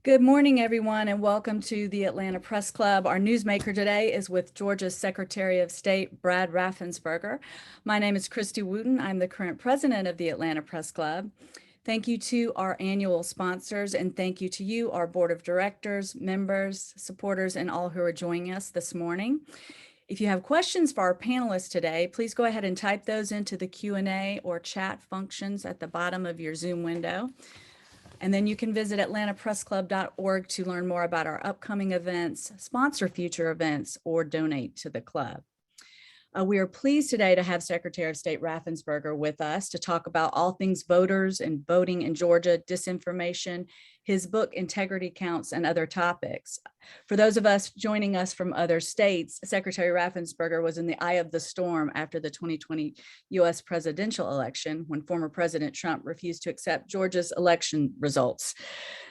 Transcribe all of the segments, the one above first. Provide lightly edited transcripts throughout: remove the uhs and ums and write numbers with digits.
Good morning, everyone, and welcome to the Atlanta Press Club. Our newsmaker today is with Georgia's Secretary of State, Brad Raffensperger. My name is Christy Wooten. I'm the current president of the Atlanta Press Club. Thank you to our annual sponsors, and thank you to you, our board of directors, members, supporters, and all who are joining us this morning. If you have questions for our panelists today, please go ahead and type those into the Q&A or chat functions at the bottom of your Zoom window. And then you can visit atlantapressclub.org to learn more about our upcoming events, sponsor future events, or donate to the club. We are pleased today to have Secretary of State Raffensperger with us to talk about all things voters and voting in Georgia, disinformation, his book, Integrity Counts, and other topics. For those of us joining us from other states, Secretary Raffensperger was in the eye of the storm after the 2020 US presidential election when former President Trump refused to accept Georgia's election results.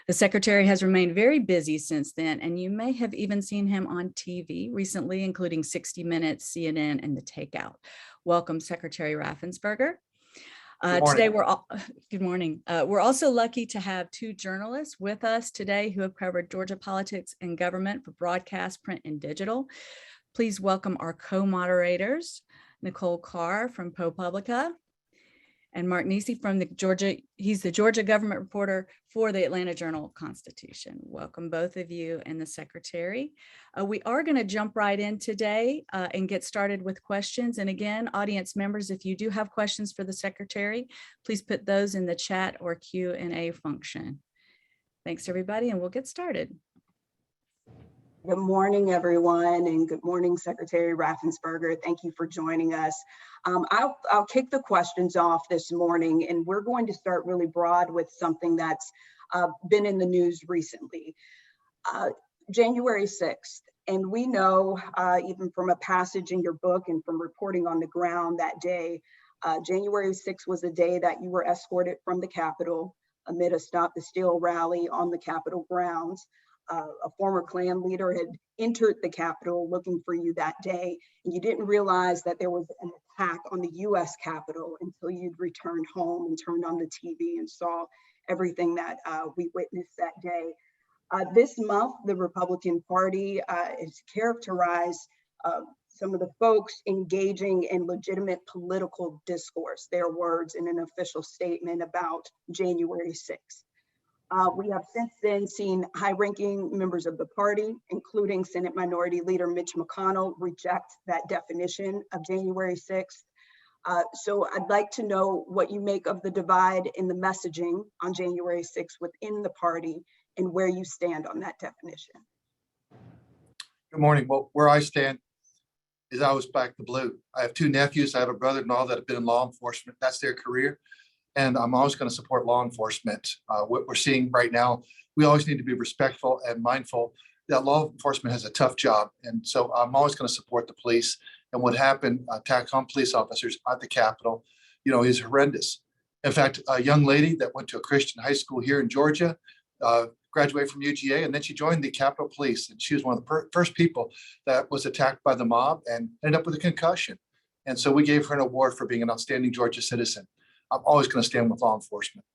The secretary has remained very busy since then, and you may have even seen him on TV recently, including 60 Minutes, CNN, and The Takeout. Welcome, Secretary Raffensperger. Today good morning. We're also lucky to have two journalists with us today who have covered Georgia politics and government for broadcast, print, and digital. Please welcome our co-moderators, Nicole Carr from ProPublica, and Mark Niesse from he's the Georgia government reporter for the Atlanta Journal-Constitution. Welcome both of you and the secretary. We are going to jump right in today and get started with questions. And again, audience members, if you do have questions for the secretary, please put those in the chat or Q&A function. Thanks everybody, and we'll get started. Good morning, everyone, and good morning, Secretary Raffensperger. Thank you for joining us. I'll kick the questions off this morning, and we're going to start really broad with something that's been in the news recently. January 6th, and we know even from a passage in your book and from reporting on the ground that day, January 6th was the day that you were escorted from the Capitol amid a Stop the Steal rally on the Capitol grounds. A former Klan leader had entered the Capitol looking for you that day, and you didn't realize that there was an attack on the US Capitol until you'd returned home and turned on the TV and saw everything that we witnessed that day. This month, the Republican Party has characterized some of the folks engaging in legitimate political discourse, their words in an official statement about January 6th. We have since then seen high-ranking members of the party, including Senate Minority Leader Mitch McConnell, reject that definition of January 6th. So I'd like to know what you make of the divide in the messaging on January 6th within the party and where you stand on that definition. Good morning. Well, where I stand is I always back the blue. I have two nephews. I have a brother-in-law that have been in law enforcement. That's their career. And I'm always going to support law enforcement. What we're seeing right now, we always need to be respectful and mindful that law enforcement has a tough job. And so I'm always going to support the police. And what happened, attack on police officers at the Capitol, is horrendous. In fact, a young lady that went to a Christian high school here in Georgia, graduated from UGA, and then she joined the Capitol Police. And she was one of the first people that was attacked by the mob and ended up with a concussion. And so we gave her an award for being an outstanding Georgia citizen. I'm always going to stand with law enforcement.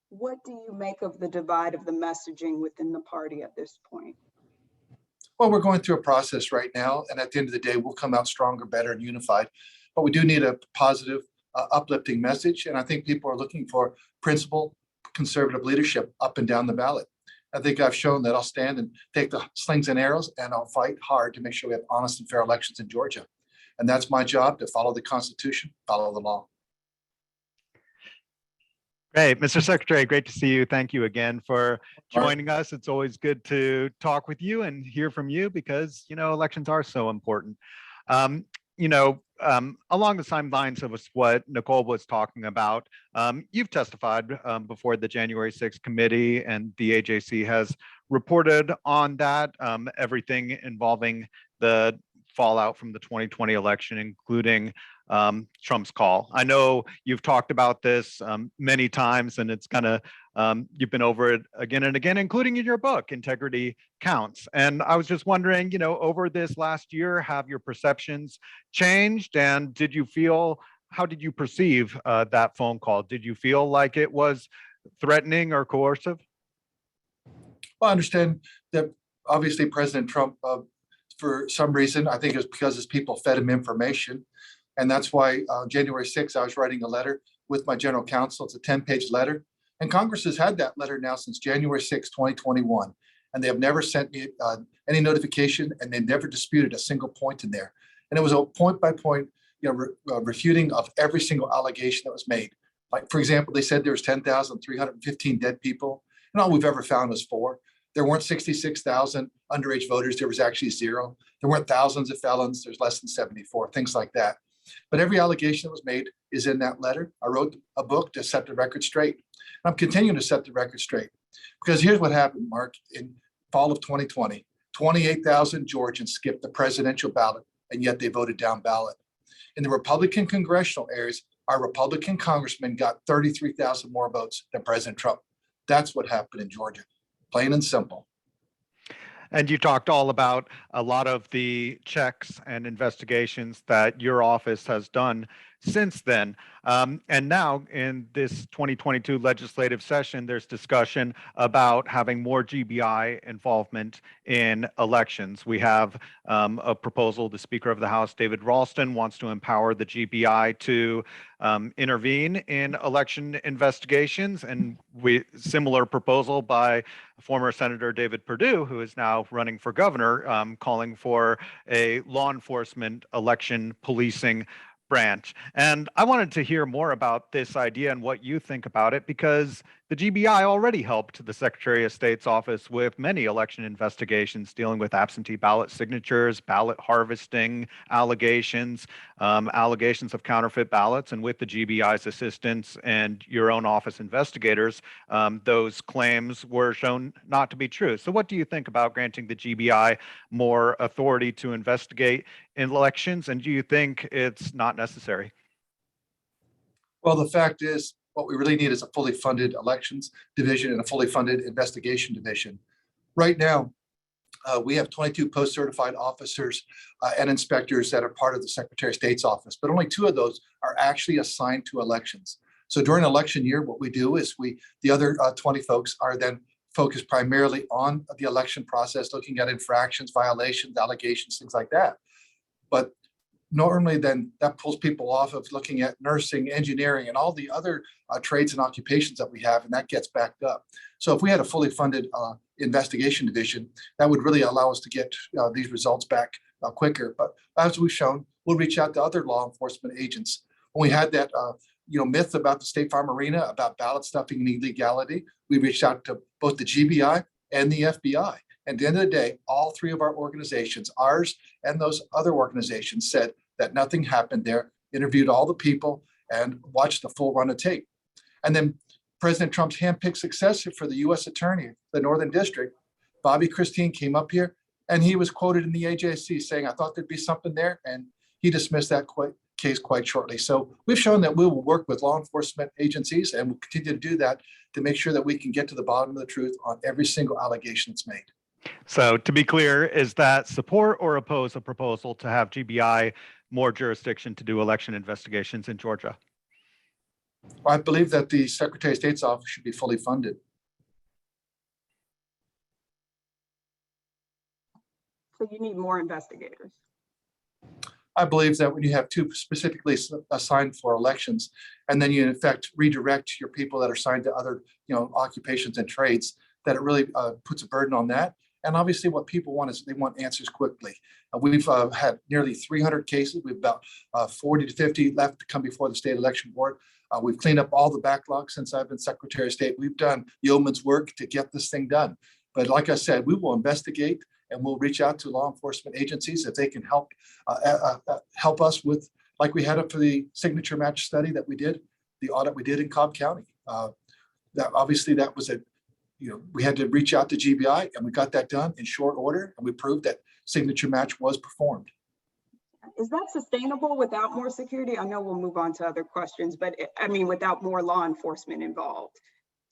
What do you make of the divide of the messaging within the party at this point? Well, we're going through a process right now, and at the end of the day, we'll come out stronger, better, and unified. But we do need a positive, uplifting message, and I think people are looking for principled, conservative leadership up and down the ballot. I think I've shown that I'll stand and take the slings and arrows, and I'll fight hard to make sure we have honest and fair elections in Georgia. And that's my job, to follow the Constitution, follow the law. Great, Mr. Secretary, great to see you. Thank you again for joining us. It's always good to talk with you and hear from you because, elections are so important. Along the same lines of what Nicole was talking about, you've testified before the January 6th committee, and the AJC has reported on that, everything involving the fallout from the 2020 election, including Trump's call. I know you've talked about this many times, and it's you've been over it again and again, including in your book, Integrity Counts. And I was just wondering, over this last year, have your perceptions changed? And how did you perceive that phone call? Did you feel like it was threatening or coercive? Well, I understand that obviously President Trump, for some reason, I think it was because his people fed him information. And that's why January 6th, I was writing a letter with my general counsel. It's a 10-page letter. And Congress has had that letter now since January 6th, 2021. And they have never sent me any notification, and they never disputed a single point in there. And it was a point by point, refuting of every single allegation that was made. Like, for example, they said there was 10,315 dead people, and all we've ever found was 4. There weren't 66,000 underage voters. There was actually 0. There weren't thousands of felons. There's less than 74, things like that. But every allegation that was made is in that letter. I wrote a book to set the record straight. I'm continuing to set the record straight, because here's what happened, Mark. In fall of 2020, 28,000 Georgians skipped the presidential ballot, and yet they voted down ballot. In the Republican congressional areas, our Republican congressman got 33,000 more votes than President Trump. That's what happened in Georgia, plain and simple. And you talked all about a lot of the checks and investigations that your office has done since then. And now in this 2022 legislative session, there's discussion about having more GBI involvement in elections. We have a proposal. The Speaker of the House, David Ralston, wants to empower the GBI to intervene in election investigations, and similar proposal by former Senator David Perdue, who is now running for governor, calling for a law enforcement election policing branch. And I wanted to hear more about this idea and what you think about it, because the GBI already helped the Secretary of State's office with many election investigations dealing with absentee ballot signatures, ballot harvesting allegations, allegations of counterfeit ballots. And with the GBI's assistance and your own office investigators, those claims were shown not to be true. So what do you think about granting the GBI more authority to investigate in elections? And do you think it's not necessary? Well, the fact is, what we really need is a fully funded elections division and a fully funded investigation division. Right now, we have 22 post-certified officers and inspectors that are part of the Secretary of State's office, but only 2 of those are actually assigned to elections. So during election year, what we do is the other 20 folks are then focused primarily on the election process, looking at infractions, violations, allegations, things like that. But normally then that pulls people off of looking at nursing, engineering, and all the other trades and occupations that we have, and that gets backed up. So if we had a fully funded investigation division, that would really allow us to get these results back quicker. But as we've shown, we'll reach out to other law enforcement agents. When we had that myth about the State Farm Arena, about ballot stuffing and illegality, we reached out to both the GBI and the FBI. And at the end of the day, all 3 of our organizations, ours and those other organizations, said that nothing happened there, interviewed all the people, and watched the full run of tape. And then President Trump's handpicked successor for the U.S. Attorney, the Northern District, Bobby Christine, came up here, and he was quoted in the AJC saying, "I thought there'd be something there," and he dismissed that case quite shortly. So we've shown that we will work with law enforcement agencies, and we'll continue to do that to make sure that we can get to the bottom of the truth on every single allegation that's made. So to be clear, is that support or oppose a proposal to have GBI more jurisdiction to do election investigations in Georgia? I believe that the Secretary of State's office should be fully funded. So you need more investigators. I believe that when you have 2 specifically assigned for elections, and then you in effect redirect your people that are assigned to other occupations and trades, that it really puts a burden on that. And obviously what people want is they want answers quickly. We've had nearly 300 cases. We've about 40 to 50 left to come before the State Election Board. We've cleaned up all the backlog since I've been Secretary of State. We've done yeoman's work to get this thing done. But like I said, we will investigate, and we'll reach out to law enforcement agencies if they can help us with, like we had it for the signature match study that we did, the audit we did in Cobb County. That obviously that was we had to reach out to GBI, and we got that done in short order, and we proved that signature match was performed. Is that sustainable without more security? I know we'll move on to other questions, but I mean, without more law enforcement involved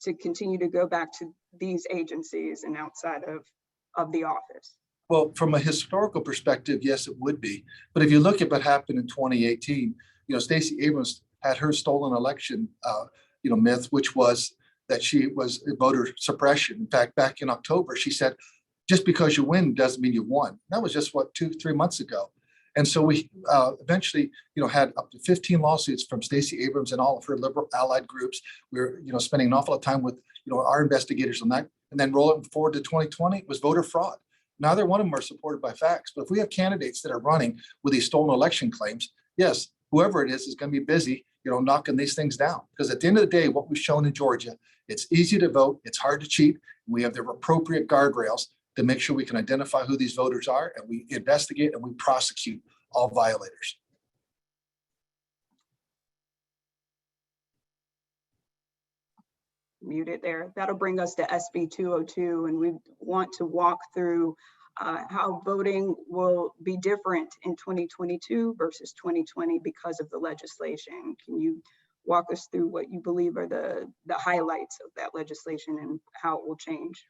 to continue to go back to these agencies and outside of the office? Well, from a historical perspective, yes, it would be. But if you look at what happened in 2018, Stacey Abrams had her stolen election, myth, which was that she was voter suppression. In fact, back in October, she said, just because you win doesn't mean you won. That was just what, 2-3 months ago. And so we eventually, had up to 15 lawsuits from Stacey Abrams and all of her liberal allied groups. We were, spending an awful lot of time with, our investigators on that. And then roll it forward to 2020 was voter fraud. Neither one of them are supported by facts. But if we have candidates that are running with these stolen election claims, yes, whoever it is going to be busy, knocking these things down. Because at the end of the day, what we've shown in Georgia, it's easy to vote, it's hard to cheat. We have the appropriate guardrails to make sure we can identify who these voters are, and we investigate and we prosecute all violators. Muted there. That'll bring us to SB 202, and we want to walk through how voting will be different in 2022 versus 2020 because of the legislation. Can you walk us through what you believe are the highlights of that legislation and how it will change?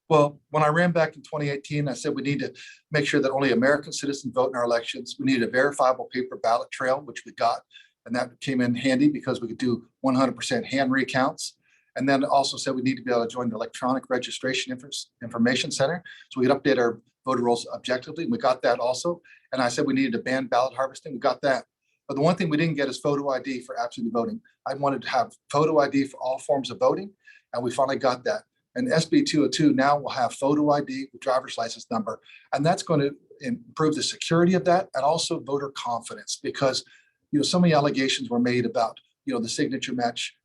Well, when I ran back in 2018, I said we need to make sure that only American citizens vote in our elections. We need a verifiable paper ballot trail, which we got. And that came in handy because we could do 100% hand recounts. And then also said we need to be able to join the electronic registration information center so we could update our voter rolls objectively. We got that also. And I said we needed to ban ballot harvesting. We got that. But the one thing we didn't get is photo ID for absentee voting. I wanted to have photo ID for all forms of voting, and we finally got that. And SB 202 now will have photo ID with driver's license number, and that's going to improve the security of that and also voter confidence because so many allegations were made about the signature match.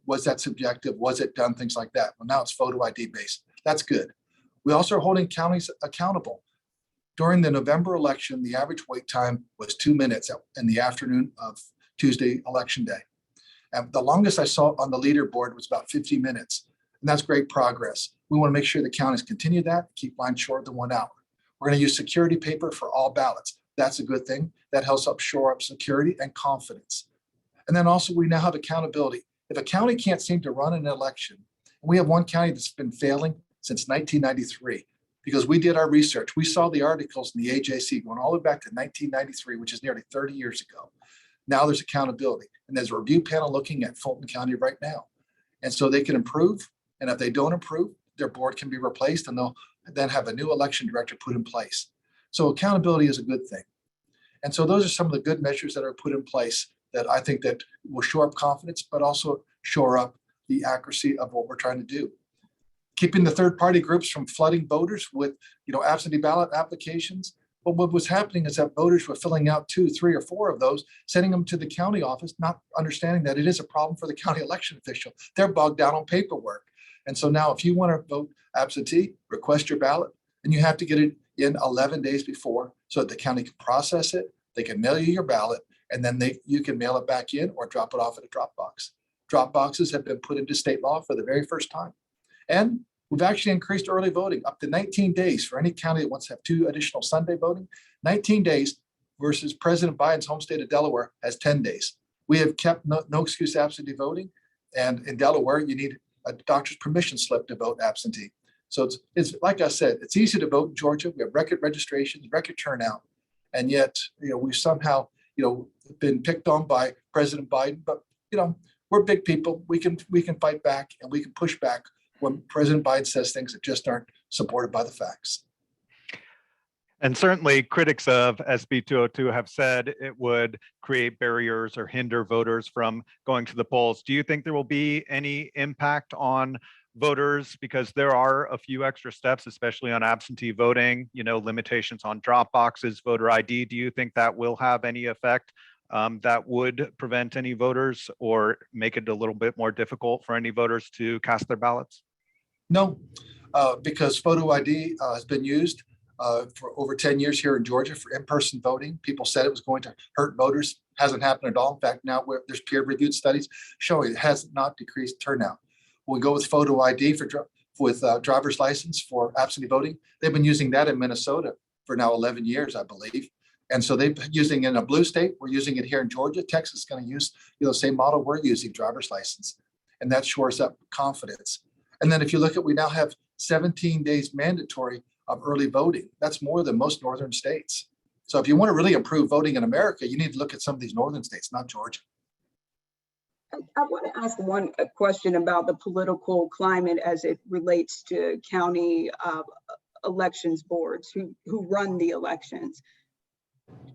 Was that subjective? Was it done? Things like that. Well, now it's photo ID based. That's good. We also are holding counties accountable. During the November election, the average wait time was 2 minutes in the afternoon of Tuesday election day. And the longest I saw on the leaderboard was about 50 minutes. And that's great progress. We want to make sure the counties continue that, keep lines short than 1 hour. We're going to use security paper for all ballots. That's a good thing. That helps shore up security and confidence. And then also we now have accountability. If a county can't seem to run an election, and we have one county that's been failing since 1993, because we did our research. We saw the articles in the AJC going all the way back to 1993, which is nearly 30 years ago. Now there's accountability. And there's a review panel looking at Fulton County right now. And so they can improve. And if they don't improve, their board can be replaced and they'll then have a new election director put in place. So accountability is a good thing. And so those are some of the good measures that are put in place that I think that will shore up confidence, but also shore up the accuracy of what we're trying to do. Keeping the third-party groups from flooding voters with absentee ballot applications. But what was happening is that voters were filling out 2, 3, or 4 of those, sending them to the county office, not understanding that it is a problem for the county election official. They're bogged down on paperwork. And so now if you want to vote absentee, request your ballot, and you have to get it in 11 days before so that the county can process it, they can mail you your ballot, and then you can mail it back in or drop it off at a drop box. Drop boxes have been put into state law for the very first time. And we've actually increased early voting up to 19 days for any county that wants to have 2 additional Sunday voting. 19 days versus President Biden's home state of Delaware has 10 days. We have kept no excuse absentee voting. And in Delaware, you need a doctor's permission slip to vote absentee. So it's like I said, it's easy to vote in Georgia. We have record registrations, record turnout. And yet, we've somehow, been picked on by President Biden. But, we're big people. We can fight back and we can push back when President Biden says things that just aren't supported by the facts. And certainly critics of SB 202 have said it would create barriers or hinder voters from going to the polls. Do you think there will be any impact on voters? Because there are a few extra steps, especially on absentee voting, limitations on drop boxes, voter ID. Do you think that will have any effect that would prevent any voters or make it a little bit more difficult for any voters to cast their ballots? No, because photo ID has been used for over 10 years here in Georgia for in-person voting. People said it was going to hurt voters. Hasn't happened at all. In fact, now there's peer-reviewed studies showing it has not decreased turnout. When we go with photo ID with driver's license for absentee voting, they've been using that in Minnesota for now 11 years, I believe. And so they've been using it in a blue state. We're using it here in Georgia. Texas is going to use the same model we're using, driver's license. And that shores up confidence. And then if you look at, we now have 17 days mandatory of early voting. That's more than most northern states. So if you want to really improve voting in America, you need to look at some of these northern states, not Georgia. I want to ask a question about the political climate as it relates to county elections boards who run the elections.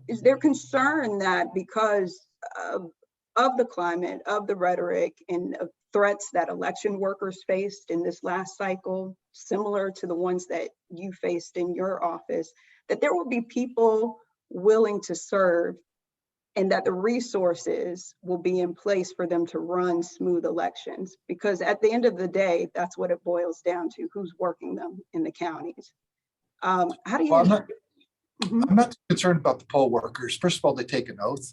Is there concern that because of the climate, of the rhetoric, and of threats that election workers faced in this last cycle, similar to the ones that you faced in your office, that there will be people willing to serve and that the resources will be in place for them to run smooth elections? Because at the end of the day, that's what it boils down to, who's working them in the counties. How do you? Well, I'm not concerned about the poll workers. First of all, they take an oath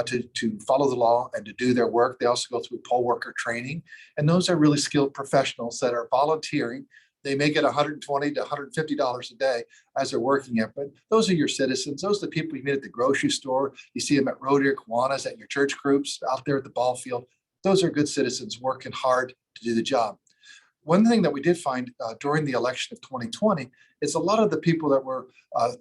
to follow the law and to do their work. They also go through poll worker training. And those are really skilled professionals that are volunteering. They may get $120 to $150 a day as they're working it, but those are your citizens. Those are the people you meet at the grocery store. You see them at Rotary, Kiwanis, at your church groups, out there at the ball field. Those are good citizens working hard to do the job. One thing that we did find during the election of 2020 is a lot of the people that were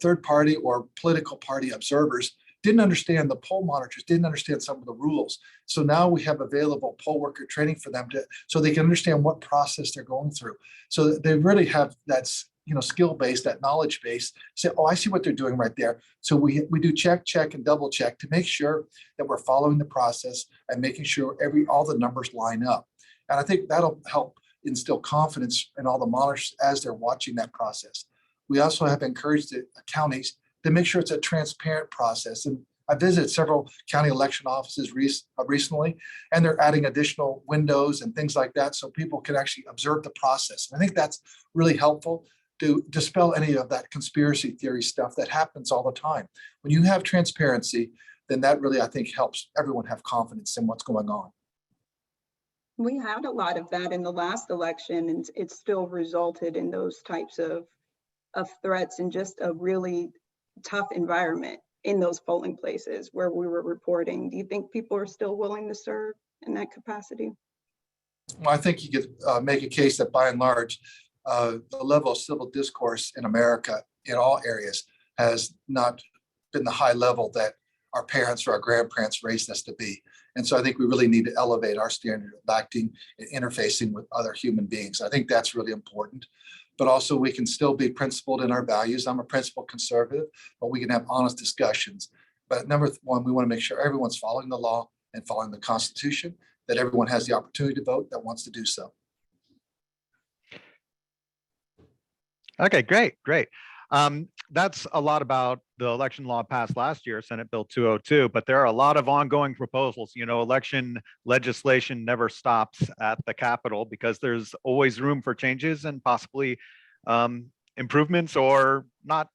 third party or political party observers didn't understand, the poll monitors didn't understand some of the rules. So now we have available poll worker training for them so they can understand what process they're going through. So they really have that skill base, that knowledge base, say, oh, I see what they're doing right there. So we do check, and double check to make sure that we're following the process and making sure all the numbers line up. And I think that'll help instill confidence in all the monitors as they're watching that process. We also have encouraged the counties to make sure it's a transparent process. And I visited several county election offices recently, and they're adding additional windows and things like that so people can actually observe the process. And I think that's really helpful to dispel any of that conspiracy theory stuff that happens all the time. When you have transparency, then that really, I think, helps everyone have confidence in what's going on. We had a lot of that in the last election, and it still resulted in those types of threats and just a really tough environment in those polling places where we were reporting. Do you think people are still willing to serve in that capacity? Well, I think you could make a case that by and large, the level of civil discourse in America in all areas has not been the high level that our parents or our grandparents raised us to be. And so I think we really need to elevate our standard of acting and interfacing with other human beings. I think that's really important. But also we can still be principled in our values. I'm a principled conservative, but we can have honest discussions. But number one, we want to make sure everyone's following the law and following the Constitution, that everyone has the opportunity to vote that wants to do so. Okay, great. That's a lot about the election law passed last year, Senate Bill 202, but there are a lot of ongoing proposals. Election legislation never stops at the Capitol because there's always room for changes and possibly improvements or not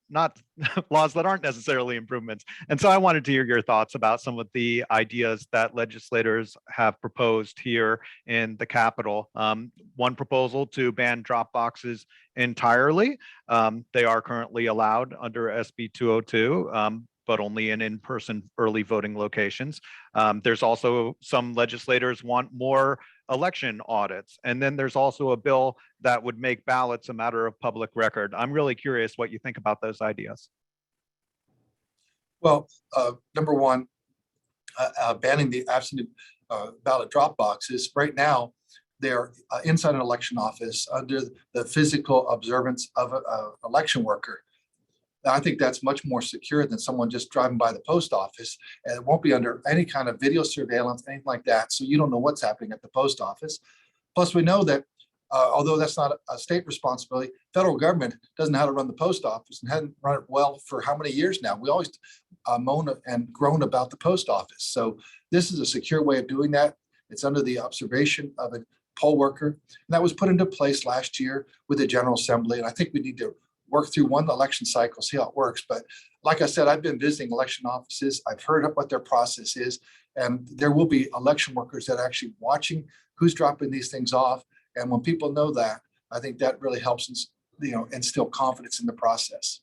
laws that aren't necessarily improvements. And so I wanted to hear your thoughts about some of the ideas that legislators have proposed here in the Capitol. One proposal to ban drop boxes entirely. They are currently allowed under SB 202, but only in in-person early voting locations. There's also some legislators want more election audits. And then there's also a bill that would make ballots a matter of public record. I'm really curious what you think about those ideas. Well, number one, banning the absentee ballot drop boxes. Right now, they're inside an election office under the physical observance of an election worker. I think that's much more secure than someone just driving by the post office, and it won't be under any kind of video surveillance, anything like that. So you don't know what's happening at the post office. Plus, we know that although that's not a state responsibility, federal government doesn't know how to run the post office and hadn't run it well for how many years now. We always moan and groan about the post office. So this is a secure way of doing that. It's under the observation of a poll worker. And that was put into place last year with the General Assembly. And I think we need to work through one election cycle, see how it works. But like I said, I've been visiting election offices. I've heard what their process is. And there will be election workers that are actually watching who's dropping these things off. And when people know that, I think that really helps us, instill confidence in the process.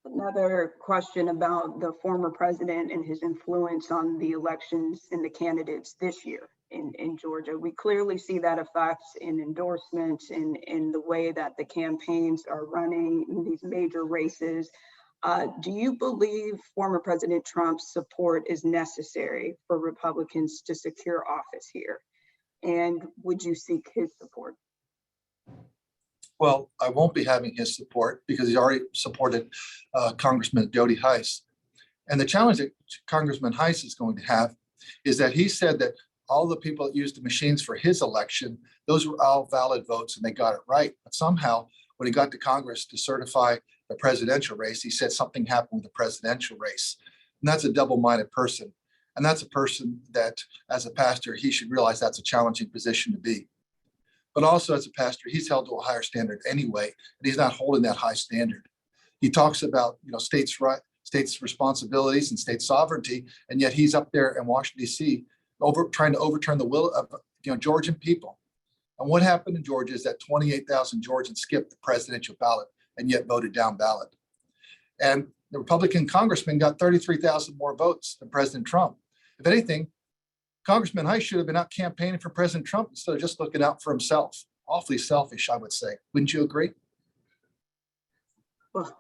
Another question about the former president and his influence on the elections and the candidates this year in Georgia. We clearly see that effects in endorsements, in the way that the campaigns are running in these major races. Do you believe former President Trump's support is necessary for Republicans to secure office here? And would you seek his support? Well, I won't be having his support because he's already supported Congressman Jody Heiss. And the challenge that Congressman Heiss is going to have is that he said that all the people that used the machines for his election, those were all valid votes and they got it right. But somehow, when he got to Congress to certify the presidential race, he said something happened with the presidential race. And that's a double-minded person. And that's a person that, as a pastor, he should realize that's a challenging position to be. But also as a pastor, he's held to a higher standard anyway, and he's not holding that high standard. He talks about, states' responsibilities and state sovereignty, and yet he's up there in Washington, D.C., trying to overturn the will of Georgian people. And what happened in Georgia is that 28,000 Georgians skipped the presidential ballot and yet voted down ballot. And the Republican congressman got 33,000 more votes than President Trump. If anything, Congressman Heiss should have been out campaigning for President Trump instead of just looking out for himself. Awfully selfish, I would say. Wouldn't you agree? Well,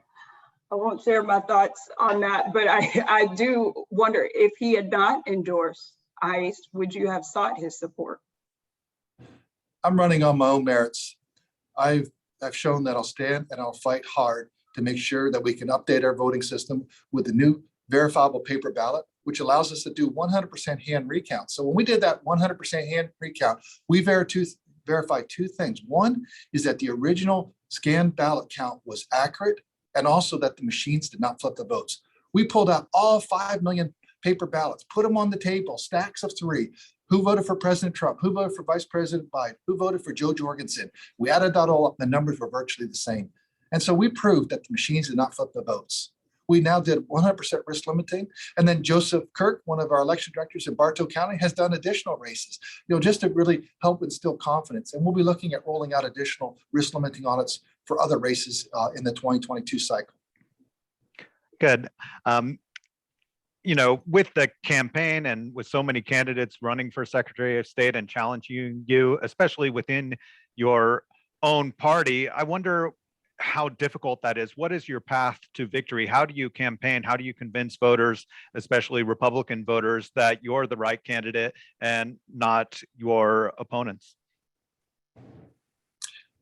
I won't share my thoughts on that, but I do wonder if he had not endorsed Heiss, would you have sought his support? I'm running on my own merits. I've shown that I'll stand and I'll fight hard to make sure that we can update our voting system with the new verifiable paper ballot, which allows us to do 100% hand recount. So when we did that 100% hand recount, we verified two things. One is that the original scanned ballot count was accurate, and also that the machines did not flip the votes. We pulled out all 5 million paper ballots, put them on the table, stacks of 3. Who voted for President Trump? Who voted for Vice President Biden? Who voted for Joe Jorgensen? We added that all up. The numbers were virtually the same. And so we proved that the machines did not flip the votes. We now did 100% risk limiting. And then Joseph Kirk, one of our election directors in Bartow County, has done additional races, just to really help instill confidence. And we'll be looking at rolling out additional risk limiting audits for other races in the 2022 cycle. Good. With the campaign and with so many candidates running for Secretary of State and challenging you, especially within your own party, I wonder how difficult that is. What is your path to victory? How do you campaign? How do you convince voters, especially Republican voters, that you're the right candidate and not your opponents?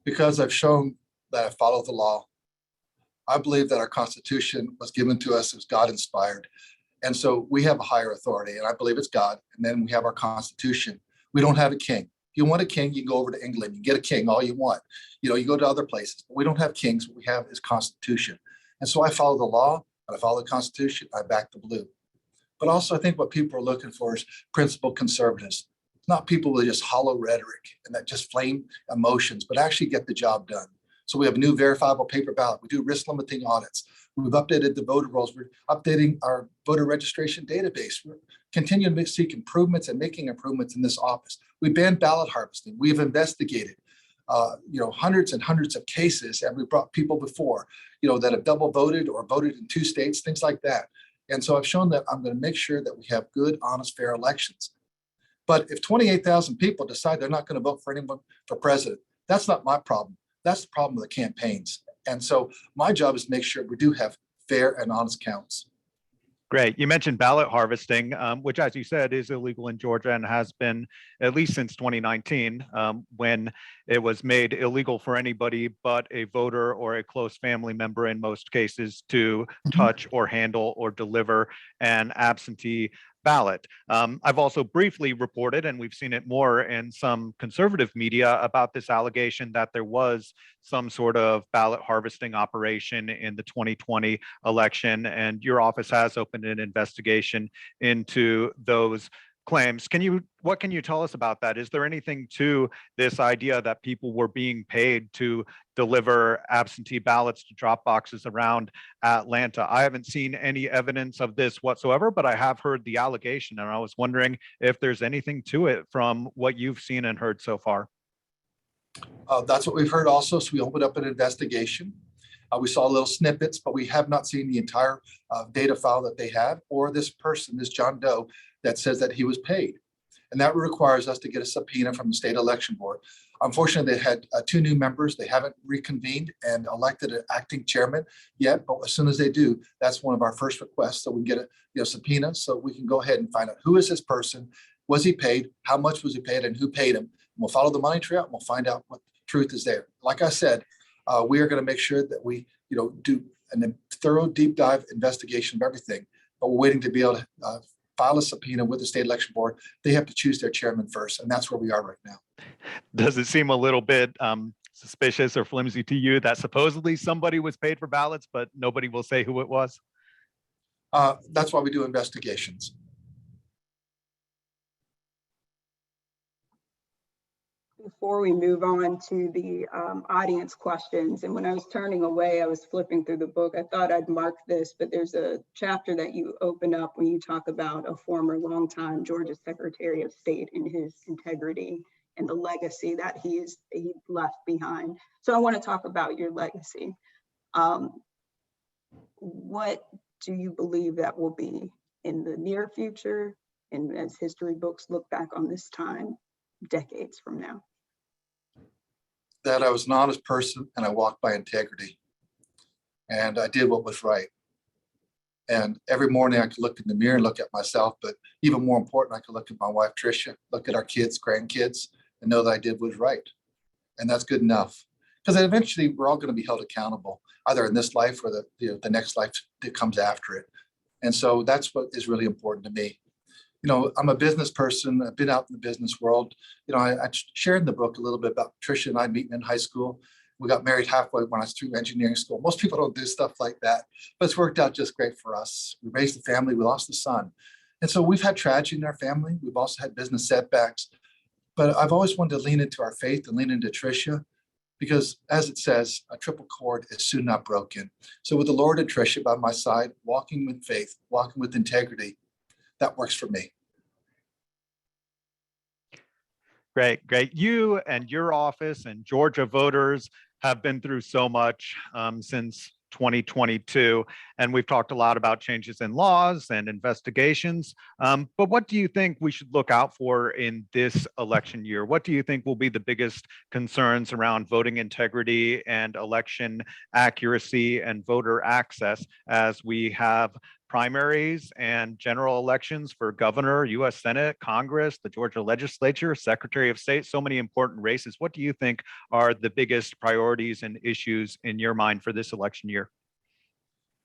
Because I've shown that I follow the law. I believe that our Constitution was given to us as God inspired. And so we have a higher authority, and I believe it's God. And then we have our Constitution. We don't have a king. If you want a king, you go over to England. You get a king all you want. You go to other places. But we don't have kings. What we have is Constitution. And so I follow the law, and I follow the Constitution. I back the blue. But also, I think what people are looking for is principled conservatives, not people with just hollow rhetoric and that just flame emotions, but actually get the job done. So we have a new verifiable paper ballot. We do risk limiting audits. We've updated the voter rolls. We're updating our voter registration database. We're continuing to seek improvements and making improvements in this office. We banned ballot harvesting. We've investigated, hundreds and hundreds of cases, and we brought people before, that have double voted or voted in 2 states, things like that. And so I've shown that I'm going to make sure that we have good, honest, fair elections. But if 28,000 people decide they're not going to vote for anyone for president, that's not my problem. That's the problem of the campaigns. And so my job is to make sure we do have fair and honest counts. Great. You mentioned ballot harvesting, which, as you said, is illegal in Georgia and has been at least since 2019, when it was made illegal for anybody but a voter or a close family member in most cases to touch or handle or deliver an absentee ballot. I've also briefly reported, and we've seen it more in some conservative media, about this allegation that there was some sort of ballot harvesting operation in the 2020 election, and your office has opened an investigation into those claims. What can you tell us about that? Is there anything to this idea that people were being paid to deliver absentee ballots to drop boxes around Atlanta? I haven't seen any evidence of this whatsoever, but I have heard the allegation, and I was wondering if there's anything to it from what you've seen and heard so far. That's what we've heard also. So we opened up an investigation. We saw little snippets, but we have not seen the entire data file that they have, or this person, this John Doe, that says that he was paid. And that requires us to get a subpoena from the state election board. Unfortunately, they had 2 new members. They haven't reconvened and elected an acting chairman yet, but as soon as they do, that's one of our first requests. So we get a subpoena so we can go ahead and find out who is this person, was he paid, how much was he paid, and who paid him. And we'll follow the money trail and we'll find out what truth is there. Like I said, we are going to make sure that we do a thorough deep dive investigation of everything, but we're waiting to be able to file a subpoena with the state election board. They have to choose their chairman first, and that's where we are right now. Does it seem a little bit suspicious or flimsy to you that supposedly somebody was paid for ballots, but nobody will say who it was? That's why we do investigations. Before we move on to the audience questions, and when I was turning away, I was flipping through the book. I thought I'd mark this, but there's a chapter that you open up when you talk about a former longtime Georgia Secretary of State and his integrity and the legacy that he left behind. So I want to talk about your legacy. What do you believe that will be in the near future, and as history books look back on this time decades from now? That I was an honest person and I walked by integrity and I did what was right. And every morning I could look in the mirror and look at myself, but even more important, I could look at my wife, Tricia, look at our kids, grandkids, and know that I did what was right. And that's good enough. Because eventually we're all going to be held accountable, either in this life or the next life that comes after it. And so that's what is really important to me. I'm a business person. I've been out in the business world. I shared in the book a little bit about Tricia and I meeting in high school. We got married halfway when I was through engineering school. Most people don't do stuff like that, but it's worked out just great for us. We raised a family. We lost a son. And so we've had tragedy in our family. We've also had business setbacks. But I've always wanted to lean into our faith and lean into Tricia, because as it says, a triple cord is soon not broken. So with the Lord and Tricia by my side, walking with faith, walking with integrity, that works for me. Great, great. You and your office and Georgia voters have been through so much since 2022, and we've talked a lot about changes in laws and investigations. But what do you think we should look out for in this election year? What do you think will be the biggest concerns around voting integrity and election accuracy and voter access as we have primaries and general elections for governor, U.S. Senate, Congress, the Georgia legislature, Secretary of State, so many important races? What do you think are the biggest priorities and issues in your mind for this election year?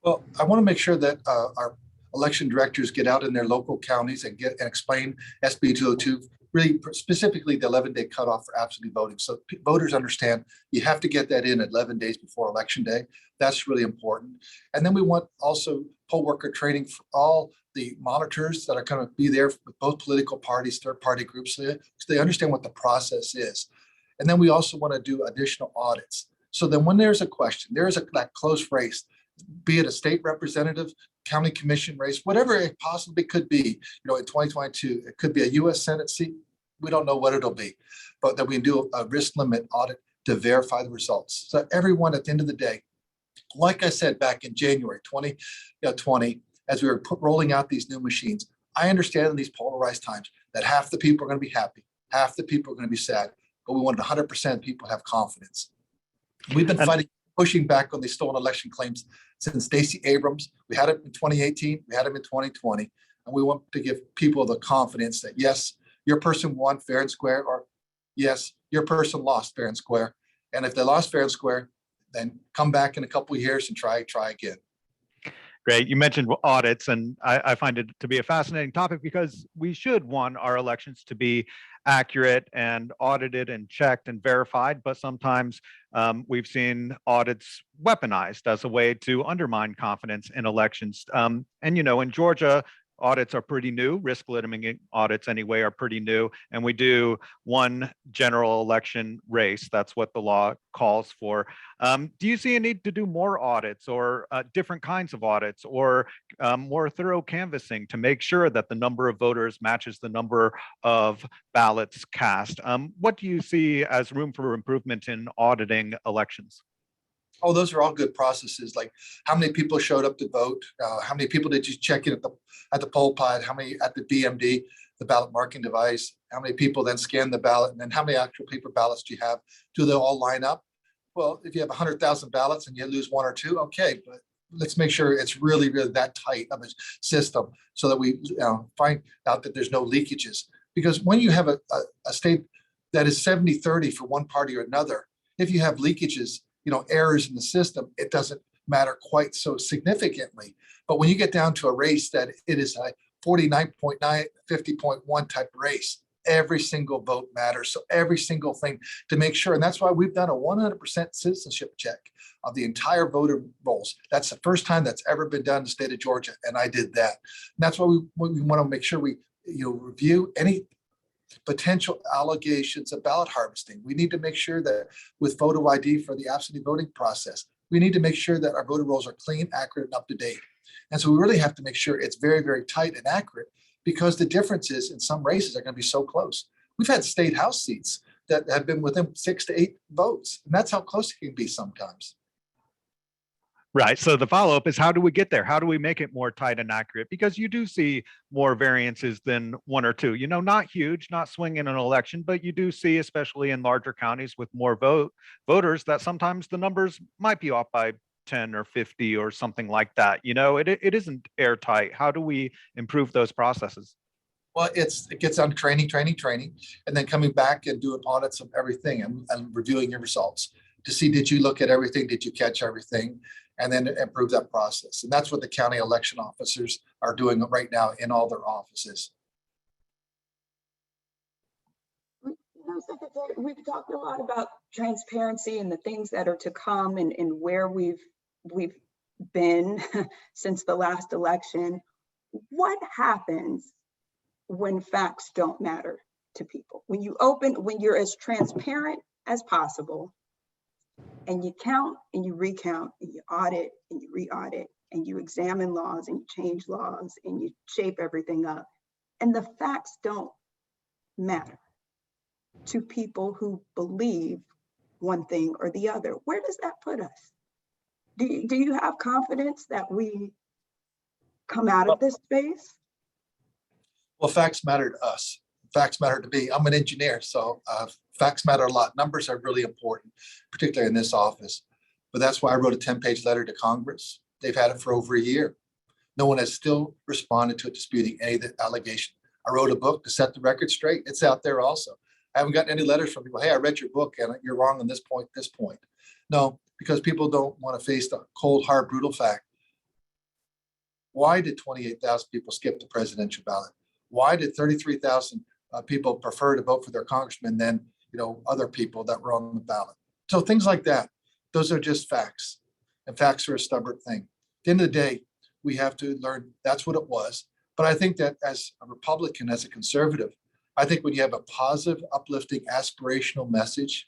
Well, I want to make sure that our election directors get out in their local counties and explain SB 202, really specifically the 11-day cutoff for absentee voting. So voters understand you have to get that in 11 days before election day. That's really important. And then we want also poll worker training for all the monitors that are going to be there with both political parties, third-party groups, so they understand what the process is. And then we also want to do additional audits. So then when there's a question, there is that close race, be it a state representative, county commission race, whatever it possibly could be, in 2022, it could be a U.S. Senate seat. We don't know what it'll be, but that we do a risk limit audit to verify the results. So everyone at the end of the day, like I said, back in January 2020, as we were rolling out these new machines, I understand in these polarized times that half the people are going to be happy, half the people are going to be sad, but we want 100% people to have confidence. We've been pushing back on these stolen election claims since Stacey Abrams. We had it in 2018, we had them in 2020, and we want to give people the confidence that yes, your person won fair and square, or yes, your person lost fair and square. And if they lost fair and square, then come back in a couple of years and try again. Great. You mentioned audits, and I find it to be a fascinating topic because we should want our elections to be accurate and audited and checked and verified, but sometimes we've seen audits weaponized as a way to undermine confidence in elections. And in Georgia, audits are pretty new. Risk limiting audits anyway are pretty new. And we do one general election race. That's what the law calls for. Do you see a need to do more audits or different kinds of audits or more thorough canvassing to make sure that the number of voters matches the number of ballots cast? What do you see as room for improvement in auditing elections? Oh, those are all good processes. Like how many people showed up to vote? How many people did you check in at the poll pod? How many at the BMD, the ballot marking device? How many people then scan the ballot, and then how many actual paper ballots do you have? Do they all line up? Well, if you have 100,000 ballots and you lose one or two, okay, but let's make sure it's really, really that tight of a system so that we find out that there's no leakages. Because when you have a state that is 70-30 for one party or another, if you have leakages, errors in the system, it doesn't matter quite so significantly. But when you get down to a race that it is a 49.9, 50.1 type race, every single vote matters. So every single thing to make sure, and that's why we've done a 100% citizenship check of the entire voter rolls. That's the first time that's ever been done in the state of Georgia, and I did that. And that's why we want to make sure we review any potential allegations of ballot harvesting. We need to make sure that with photo ID for the absentee voting process, we need to make sure that our voter rolls are clean, accurate, and up to date. And so we really have to make sure it's very, very tight and accurate, because the differences in some races are going to be so close. We've had state house seats that have been within 6 to 8 votes, and that's how close it can be sometimes. Right. So the follow-up is, how do we get there? How do we make it more tight and accurate? Because you do see more variances than one or two, not huge, not swinging an election, but you do see, especially in larger counties with more voters, that sometimes the numbers might be off by 10 or 50 or something like that. It isn't airtight. How do we improve those processes? Well, it gets on training, and then coming back and doing audits of everything and reviewing your results to see, did you look at everything? Did you catch everything? And then improve that process. And that's what the county election officers are doing right now in all their offices. Secretary, we've talked a lot about transparency and the things that are to come, and where we've been since the last election. What happens when facts don't matter to people? When you're as transparent as possible, and you count and you recount and you audit and you re-audit and you examine laws and you change laws and you shape everything up, and the facts don't matter to people who believe one thing or the other, where does that put us? Do you have confidence that we come out of this space? Well, facts matter to us. Facts matter to me. I'm an engineer, so facts matter a lot. Numbers are really important, particularly in this office. But that's why I wrote a 10-page letter to Congress. They've had it for over a year. No one has still responded to it, disputing any of the allegation. I wrote a book to set the record straight. It's out there also. I haven't gotten any letters from people, hey, I read your book and you're wrong on this point, this point. No, because people don't want to face the cold, hard, brutal fact. Why did 28,000 people skip the presidential ballot? Why did 33,000 people prefer to vote for their congressman than other people that were on the ballot? So things like that, those are just facts, and facts are a stubborn thing. At the end of the day, we have to learn that's what it was. But I think that as a Republican, as a conservative, I think when you have a positive, uplifting, aspirational message,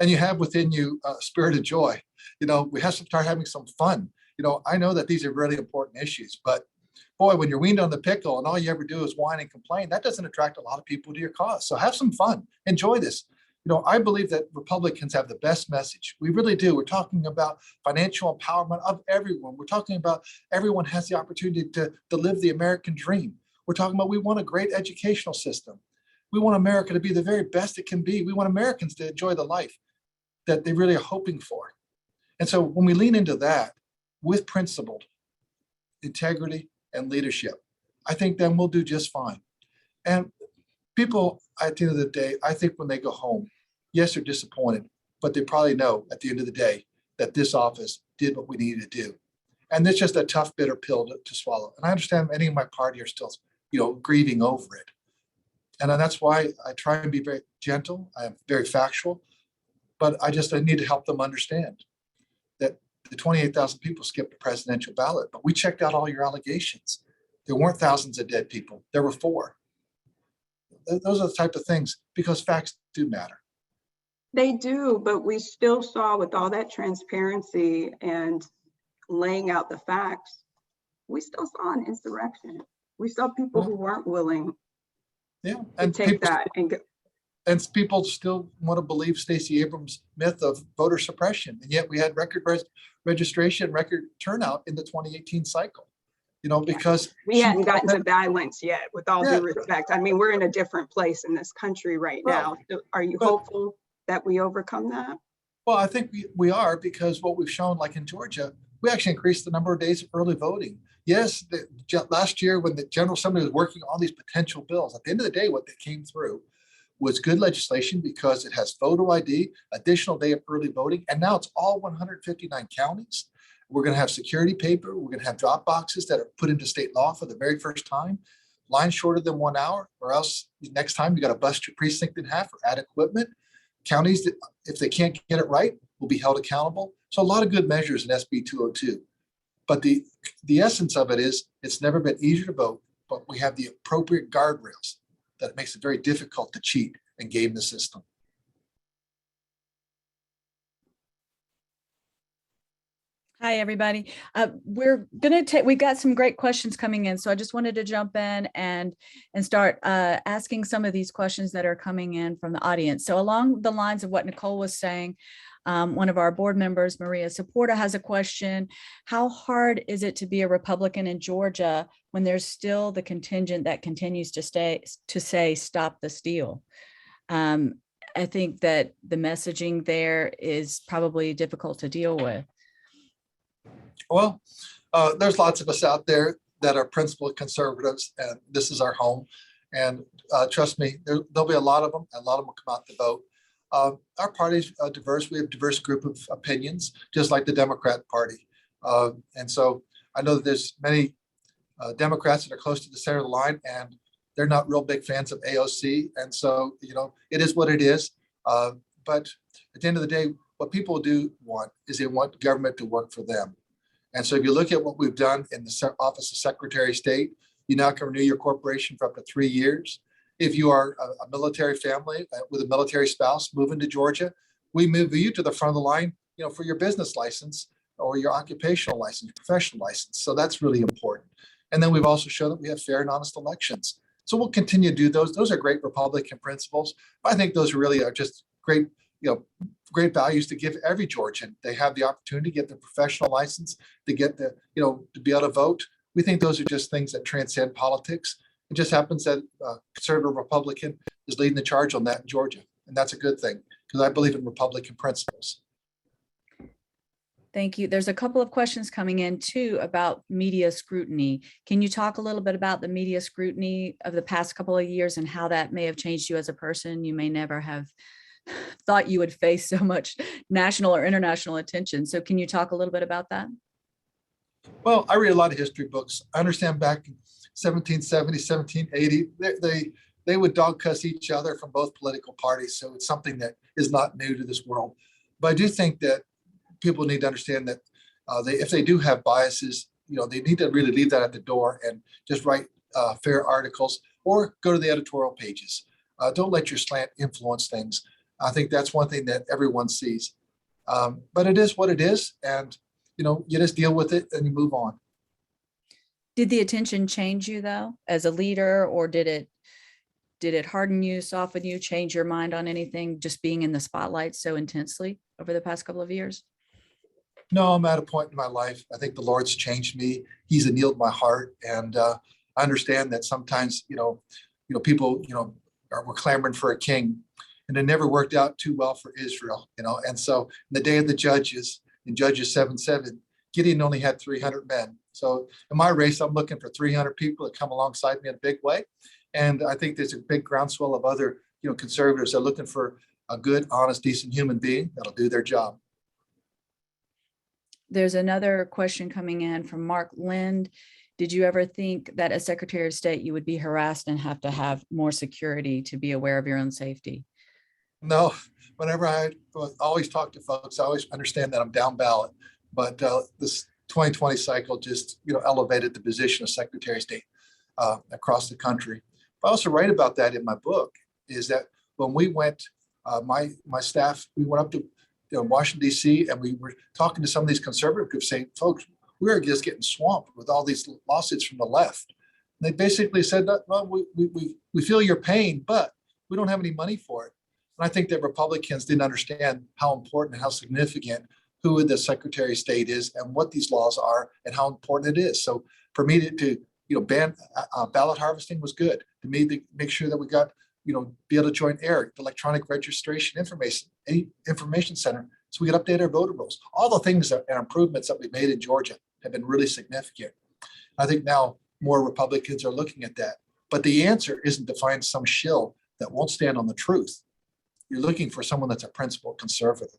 and you have within you a spirit of joy, we have to start having some fun. I know that these are really important issues, but boy, when you're weaned on the pickle and all you ever do is whine and complain, that doesn't attract a lot of people to your cause. So have some fun, enjoy this. I believe that Republicans have the best message. We really do. We're talking about financial empowerment of everyone. We're talking about everyone has the opportunity to live the American dream. We're talking about we want a great educational system. We want America to be the very best it can be. We want Americans to enjoy the life that they really are hoping for. And so when we lean into that with principled integrity and leadership, I think then we'll do just fine. And people, at the end of the day, I think when they go home, yes, they're disappointed, but they probably know at the end of the day that this office did what we needed to do. And it's just a tough, bitter pill to swallow. And I understand many of my party are still, grieving over it. And that's why I try and be very gentle. I am very factual, but I need to help them understand that the 28,000 people skipped the presidential ballot, but we checked out all your allegations. There weren't thousands of dead people. There were 4. Those are the type of things, because facts do matter. They do, but we still saw, with all that transparency and laying out the facts, we still saw an insurrection. We saw people who weren't willing to take that and go. And people still want to believe Stacey Abrams' myth of voter suppression. And yet we had record registration, record turnout in the 2018 cycle. because we hadn't gotten to violence yet, with all due respect. I mean, we're in a different place in this country right now. So are you hopeful that we overcome that? Well, I think we are, because what we've shown, like in Georgia, we actually increased the number of days of early voting. Yes, last year when the General Assembly was working on these potential bills, at the end of the day, what they came through was good legislation, because it has photo ID, additional day of early voting, and now it's all 159 counties. We're going to have security paper. We're going to have drop boxes that are put into state law for the very first time. Line shorter than 1 hour, or else next time you got to bust your precinct in half or add equipment. Counties that, if they can't get it right, will be held accountable. So a lot of good measures in SB 202. But the essence of it is, it's never been easier to vote, but we have the appropriate guardrails that makes it very difficult to cheat and game the system. Hi, everybody. We've got some great questions coming in. So I just wanted to jump in and start asking some of these questions that are coming in from the audience. So along the lines of what Nicole was saying, one of our board members, Maria Saporta, has a question. How hard is it to be a Republican in Georgia when there's still the contingent that continues to say, stop the steal? I think that the messaging there is probably difficult to deal with. Well, there's lots of us out there that are principled conservatives, and this is our home. And trust me, there'll be a lot of them, and a lot of them will come out to vote. Our party's diverse. We have a diverse group of opinions, just like the Democrat Party. And so I know that there's many Democrats that are close to the center of the line, and they're not real big fans of AOC. And so, it is what it is. But at the end of the day, what people do want is they want government to work for them. And so if you look at what we've done in the Office of Secretary of State, you now can renew your corporation for up to 3 years. If you are a military family with a military spouse moving to Georgia, we move you to the front of the line, for your business license or your occupational license, professional license. So that's really important. And then we've also shown that we have fair and honest elections. So we'll continue to do those. Those are great Republican principles. I think those really are just great, great values to give every Georgian. They have the opportunity to get the professional license, to get the, to be able to vote. We think those are just things that transcend politics. It just happens that conservative Republican is leading the charge on that in Georgia. And that's a good thing, because I believe in Republican principles. Thank you. There's a couple of questions coming in too about media scrutiny. Can you talk a little bit about the media scrutiny of the past couple of years and how that may have changed you as a person? You may never have thought you would face so much national or international attention. So can you talk a little bit about that? Well, I read a lot of history books. I understand back in 1770, 1780, they would dog cuss each other from both political parties. So it's something that is not new to this world. But I do think that people need to understand that if they do have biases, they need to really leave that at the door and just write fair articles or go to the editorial pages. Don't let your slant influence things. I think that's one thing that everyone sees. But it is what it is. And, you just deal with it and you move on. Did the attention change you though, as a leader, or did it harden you, soften you, change your mind on anything, just being in the spotlight so intensely over the past couple of years? No, I'm at a point in my life. I think the Lord's changed me. He's annealed my heart. And I understand that sometimes, people, were clamoring for a king, and it never worked out too well for Israel, And so in the day of the judges, in Judges 7:7, Gideon only had 300 men. So in my race, I'm looking for 300 people to come alongside me in a big way. And I think there's a big groundswell of other, conservatives that are looking for a good, honest, decent human being that'll do their job. There's another question coming in from Mark Lind. Did you ever think that as Secretary of State, you would be harassed and have to have more security to be aware of your own safety? No, whenever I always talk to folks, I always understand that I'm down ballot, but this 2020 cycle just, elevated the position of Secretary of State across the country. I also write about that in my book, is that when we went, my staff, we went up to Washington, D.C., and we were talking to some of these conservative groups saying, folks, we're just getting swamped with all these lawsuits from the left. And they basically said, well, we feel your pain, but we don't have any money for it. And I think that Republicans didn't understand how important and how significant who the Secretary of State is and what these laws are and how important it is. So for me to ban ballot harvesting was good. To me, to make sure that we got, be able to join ERIC, the Electronic Registration Information Center, so we could update our voter rolls. All the things and improvements that we made in Georgia have been really significant. I think now more Republicans are looking at that. But the answer isn't to find some shill that won't stand on the truth. You're looking for someone that's a principled conservative.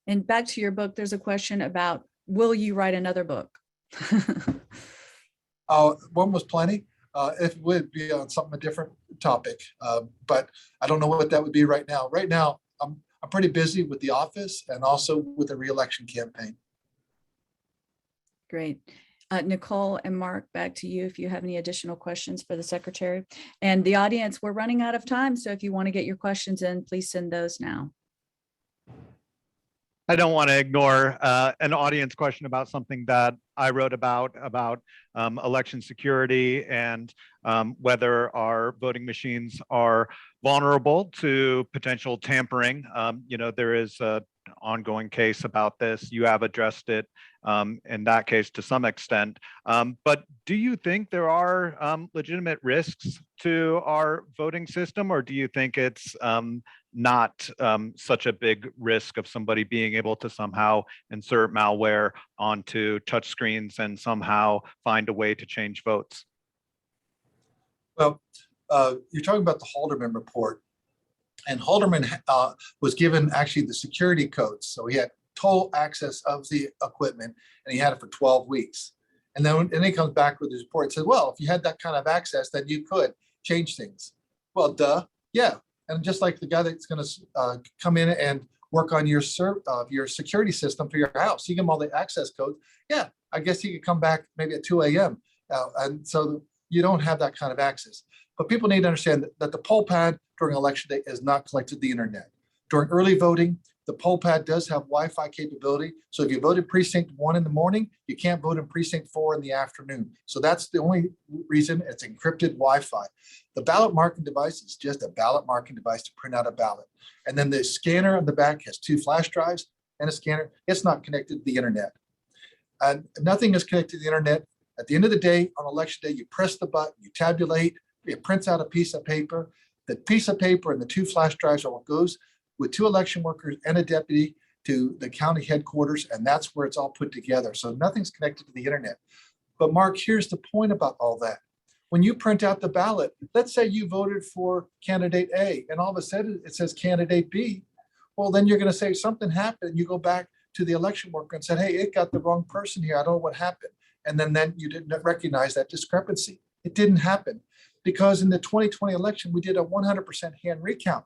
And back to your book, there's a question about, will you write another book? One was plenty. It would be on a different topic, but I don't know what that would be right now. Right now, I'm pretty busy with the office and also with the re-election campaign. Great. Nicole and Mark, back to you if you have any additional questions for the Secretary. And the audience, we're running out of time, so if you want to get your questions in, please send those now. I don't want to ignore an audience question about something that I wrote about election security and whether our voting machines are vulnerable to potential tampering. There is an ongoing case about this. You have addressed it in that case to some extent. But do you think there are legitimate risks to our voting system, or do you think it's not such a big risk of somebody being able to somehow insert malware onto touchscreens and somehow find a way to change votes? Well, you're talking about the Haldeman report, and Haldeman was given actually the security codes. So he had total access of the equipment, and he had it for 12 weeks. And then he comes back with his report and says, well, if you had that kind of access, then you could change things. Well, yeah. And just like the guy that's going to come in and work on your security system for your house, you give him all the access codes. Yeah, I guess he could come back maybe at 2 a.m. And so you don't have that kind of access. But people need to understand that the poll pad during election day is not connected to the internet. During early voting, the poll pad does have Wi-Fi capability. So if you voted precinct 1 in the morning, you can't vote in precinct 4 in the afternoon. So that's the only reason. It's encrypted Wi-Fi. The ballot marking device is just a ballot marking device to print out a ballot. And then the scanner on the back has 2 flash drives and a scanner. It's not connected to the internet. And nothing is connected to the internet. At the end of the day, on election day, you press the button, you tabulate, it prints out a piece of paper. The piece of paper and the 2 flash drives are what goes with 2 election workers and a deputy to the county headquarters, and that's where it's all put together. So nothing's connected to the internet. But Mark, here's the point about all that. When you print out the ballot, let's say you voted for candidate A, and all of a sudden it says candidate B. Well, then you're going to say something happened. You go back to the election worker and said, hey, it got the wrong person here. I don't know what happened. And then you didn't recognize that discrepancy. It didn't happen because in the 2020 election, we did a 100% hand recount.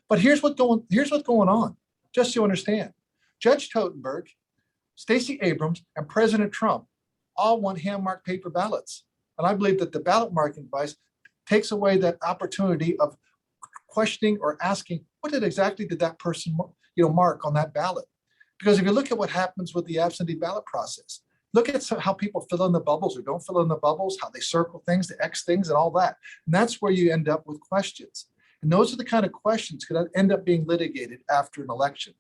But here's what's going on, just so you understand. Judge Totenberg, Stacey Abrams, and President Trump all want hand-marked paper ballots. And I believe that the ballot marking device takes away that opportunity of questioning or asking, what exactly did that person mark on that ballot? Because if you look at what happens with the absentee ballot process, look at how people fill in the bubbles or don't fill in the bubbles, how they circle things, the X things, and all that. And that's where you end up with questions. And those are the kind of questions that end up being litigated after an election.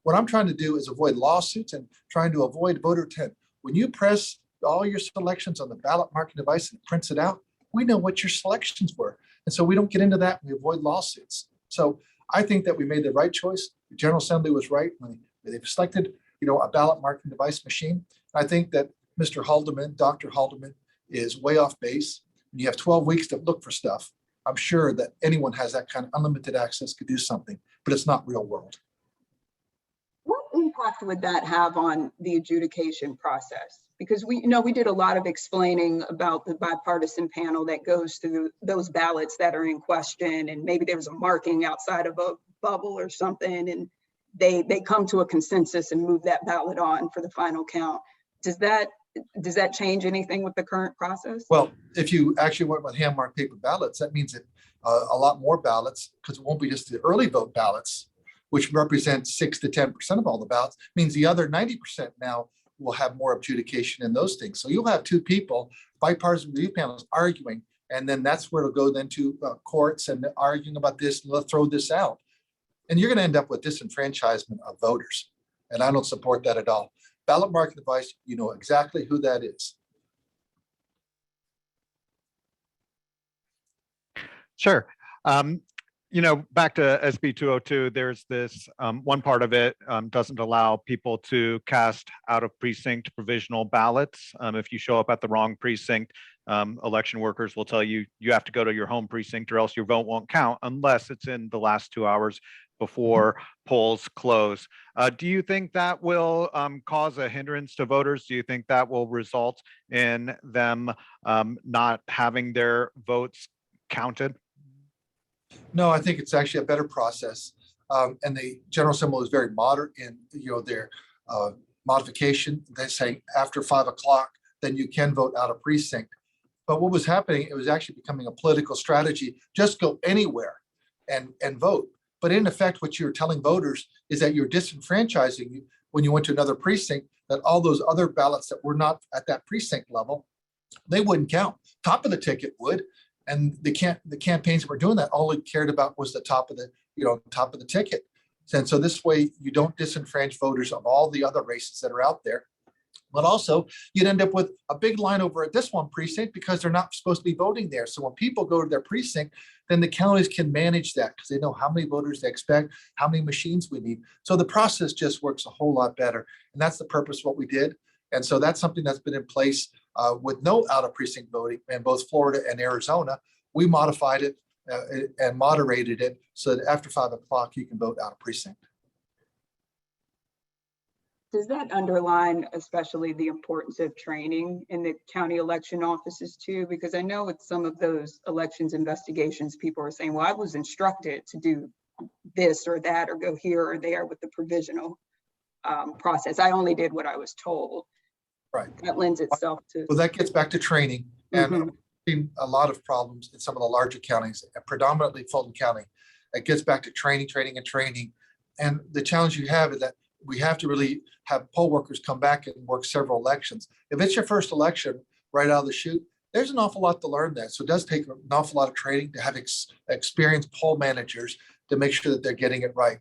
What I'm trying to do is avoid lawsuits and trying to avoid voter intent. When you press all your selections on the ballot marking device and it prints it out, we know what your selections were. And so we don't get into that. We avoid lawsuits. So I think that we made the right choice. The General Assembly was right when they selected, a ballot marking device machine. I think that Mr. Haldeman, Dr. Haldeman, is way off base. When you have 12 weeks to look for stuff, I'm sure that anyone has that kind of unlimited access could do something, but it's not real world. What impact would that have on the adjudication process? Because we did a lot of explaining about the bipartisan panel that goes through those ballots that are in question, and maybe there was a marking outside of a bubble or something, and they come to a consensus and move that ballot on for the final count. Does that change anything with the current process? Well, if you actually went with hand-marked paper ballots, that means that a lot more ballots, because it won't be just the early vote ballots, which represent 6 to 10% of all the ballots, means the other 90% now will have more adjudication in those things. So you'll have 2 people, bipartisan review panels, arguing, and then that's where it'll go then to courts and arguing about this, and let's throw this out. And you're going to end up with disenfranchisement of voters. And I don't support that at all. Ballot marking device, you know exactly who that is. Sure. You know, back to SB 202, there's this one part of it doesn't allow people to cast out of precinct provisional ballots. If you show up at the wrong precinct, election workers will tell you you have to go to your home precinct or else your vote won't count unless it's in the last 2 hours before polls close. Do you think that will cause a hindrance to voters? Do you think that will result in them not having their votes counted? No, I think it's actually a better process. And the General Assembly is very moderate in their modification. They say after 5 o'clock, then you can vote out of precinct. But what was happening, it was actually becoming a political strategy. Just go anywhere and vote. But in effect, what you're telling voters is that you're disenfranchising you when you went to another precinct, that all those other ballots that were not at that precinct level, they wouldn't count. Top of the ticket would. And the campaigns that were doing that all it cared about was the top of the ticket. And so this way you don't disenfranchise voters of all the other races that are out there. But also you'd end up with a big line over at this one precinct because they're not supposed to be voting there. So when people go to their precinct, then the counties can manage that because they know how many voters they expect, how many machines we need. So the process just works a whole lot better. And that's the purpose of what we did. And so that's something that's been in place with no out of precinct voting in both Florida and Arizona. We modified it and moderated it so that after 5 o'clock, you can vote out of precinct. Does that underline especially the importance of training in the county election offices too? Because I know with some of those elections investigations, people are saying, well, I was instructed to do this or that or go here or there with the provisional process. I only did what I was told. Right. That lends itself to. Well, that gets back to training. And I've seen a lot of problems in some of the larger counties, predominantly Fulton County. It gets back to training. And the challenge you have is that we have to really have poll workers come back and work several elections. If it's your first election right out of the chute, there's an awful lot to learn there. So it does take an awful lot of training to have experienced poll managers to make sure that they're getting it right.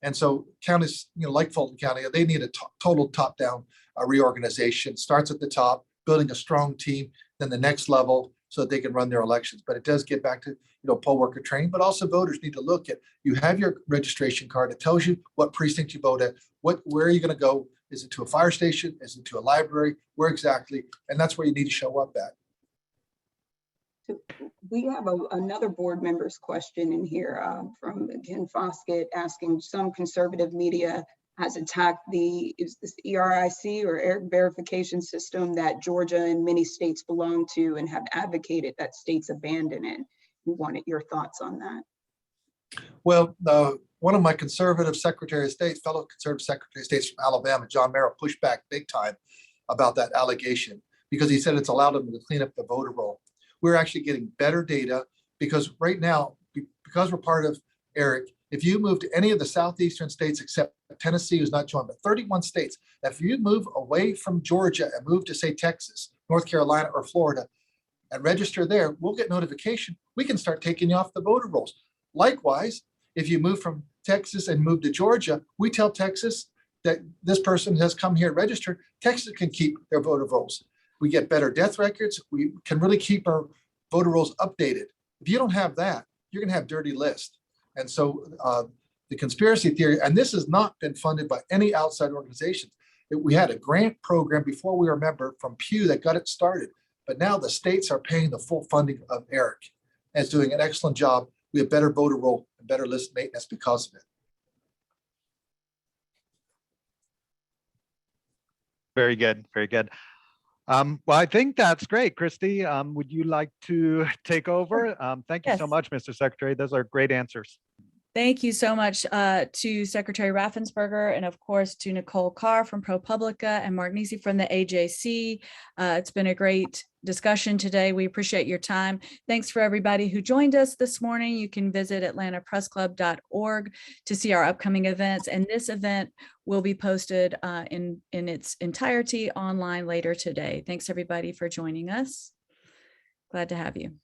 And so counties, like Fulton County, they need a total top-down reorganization. Starts at the top, building a strong team, then the next level so that they can run their elections. But it does get back to poll worker training, but also voters need to look at, you have your registration card. It tells you what precinct you vote at, where are you going to go? Is it to a fire station? Is it to a library? Where exactly? And that's where you need to show up at. We have another board member's question in here from Ken Foskett asking, some conservative media has attacked is this ERIC or air verification system that Georgia and many states belong to and have advocated that states abandon it. We wanted your thoughts on that. Well, one of my conservative Secretary of State, fellow conservative Secretary of State from Alabama, John Merrill, pushed back big time about that allegation because he said it's allowed them to clean up the voter roll. We're actually getting better data because right now, because we're part of ERIC, if you move to any of the southeastern states except Tennessee, who's not joined, but 31 states, if you move away from Georgia and move to, say, Texas, North Carolina, or Florida, and register there, we'll get notification. We can start taking you off the voter rolls. Likewise, if you move from Texas and move to Georgia, we tell Texas that this person has come here registered. Texas can keep their voter rolls. We get better death records. We can really keep our voter rolls updated. If you don't have that, you're going to have dirty lists. And so the conspiracy theory, and this has not been funded by any outside organizations. We had a grant program before we were a member from Pew that got it started. But now the states are paying the full funding of ERIC and it's doing an excellent job. We have better voter roll and better list maintenance because of it. Very good. Very good. Well, I think that's great. Christy, would you like to take over? Thank you so much, Mr. Secretary. Those are great answers. Thank you so much to Secretary Raffensperger and of course to Nicole Carr from ProPublica and Mark Niesse from the AJC. It's been a great discussion today. We appreciate your time. Thanks for everybody who joined us this morning. You can visit atlantapressclub.org to see our upcoming events, and this event will be posted in its entirety online later today. Thanks everybody for joining us. Glad to have you.